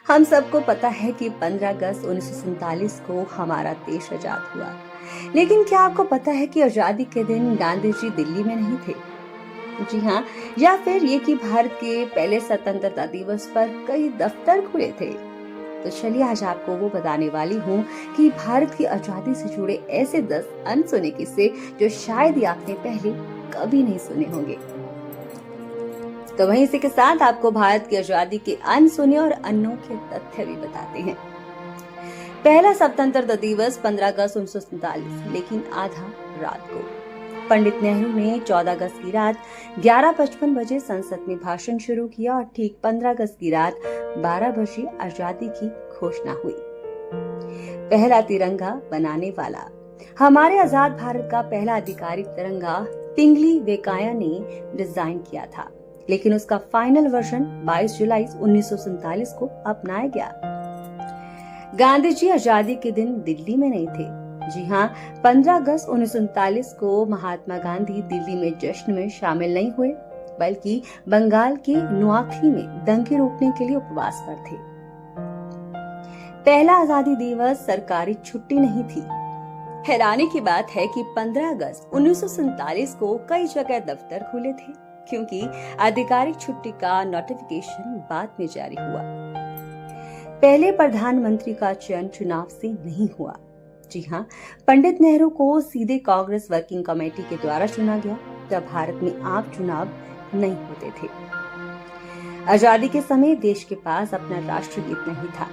हम सबको पता है कि 15 अगस्त 1947 को हमारा देश आजाद हुआ। लेकिन क्या आपको पता है कि आजादी के दिन गांधी जी दिल्ली में नहीं थे? जी हाँ, या फिर ये कि भारत के पहले स्वतंत्रता दिवस पर कई दफ्तर खुले थे। तो चलिए आज आपको वो बताने वाली हूँ कि भारत की आजादी से जुड़े ऐसे 10 अनसुने किस्से जो शायद ही आपने पहले कभी नहीं सुने होंगे। तो वहीं इसी के साथ आपको भारत की आजादी के अनसुने और अनोखे तथ्य भी बताते हैं। पहला स्वतंत्रता दिवस 15 अगस्त 1947, लेकिन आधा रात को। पंडित नेहरू ने 14 अगस्त की रात 11:55 बजे संसद में भाषण शुरू किया और ठीक 15 अगस्त की रात 12 बजे आजादी की घोषणा हुई। पहला तिरंगा बनाने वाला। हमारे आजाद भारत का पहला आधिकारिक तिरंगा पिंगली वेंकैया ने डिजाइन किया था, लेकिन उसका फाइनल वर्जन 22 जुलाई 1947 को अपनाया गया। गांधी जी आजादी के दिन दिल्ली में नहीं थे। जी हाँ, 15 अगस्त 1947 को महात्मा गांधी दिल्ली में जश्न में शामिल नहीं हुए, बल्कि बंगाल के नोआखली में दंगे रोकने के लिए उपवास पर थे। पहला आजादी दिवस सरकारी छुट्टी नहीं थी। हैरानी की बात है कि 15 अगस्त 1947 को कई जगह दफ्तर खुले थे, क्योंकि आधिकारिक छुट्टी का नोटिफिकेशन बाद में जारी हुआ। पहले प्रधानमंत्री का चयन चुनाव से नहीं हुआ। जी हाँ, पंडित नेहरू को सीधे कांग्रेस वर्किंग कमेटी के द्वारा चुना गया, जब भारत में आम चुनाव नहीं होते थे। आजादी के समय देश के पास अपना राष्ट्रगीत नहीं था।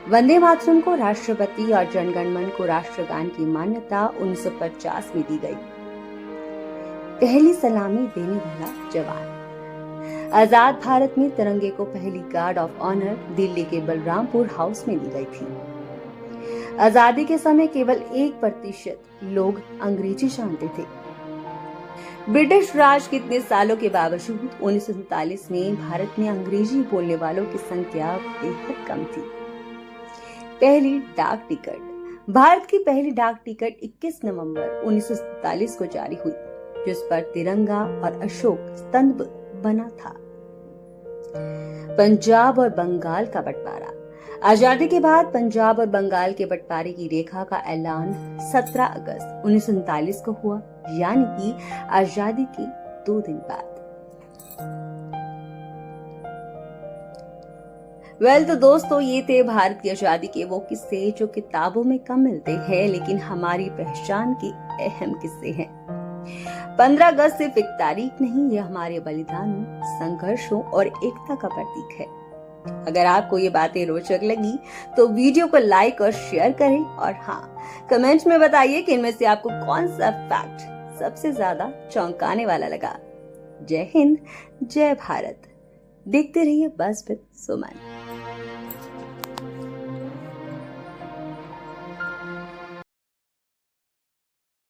वंदे मातरम को राष्ट्रपति और जनगण मन को राष्ट्रगान की मान्यता 1950 में दी गई। पहली सलामी देने वाला जवान। आजाद भारत में तिरंगे को पहली गार्ड ऑफ ऑनर दिल्ली के बलरामपुर हाउस में दी गई थी। आजादी के समय केवल 1% लोग अंग्रेजी जानते थे। ब्रिटिश राज के इतने सालों के बावजूद 1947 में भारत में अंग्रेजी बोलने वालों की संख्या बेहद कम थी। पहली डाक टिकट। भारत की पहली डाक टिकट 21 नवंबर 1947 को जारी हुई, जिस पर तिरंगा और अशोक स्तंभ बना था। पंजाब और बंगाल का बंटवारा। आजादी के बाद पंजाब और बंगाल के बंटवारे की रेखा का ऐलान 17 अगस्त 1947 को हुआ, यानी कि आजादी के 2 दिन बाद। तो दोस्तों, ये थे भारत की आजादी के वो किस्से जो किताबों में कम मिलते हैं, लेकिन हमारी पहचान के अहम किस्से हैं। 15 अगस्त सिर्फ एक तारीख नहीं, ये हमारे बलिदानों, संघर्षों और एकता का प्रतीक है। अगर आपको ये बातें रोचक लगी तो वीडियो को लाइक और शेयर करें, और हाँ, कमेंट में बताइए कि इनमें से आपको कौन सा फैक्ट सबसे ज्यादा चौंकाने वाला लगा। जय हिंद, जय भारत। देखते रहिए बस विद सुमन।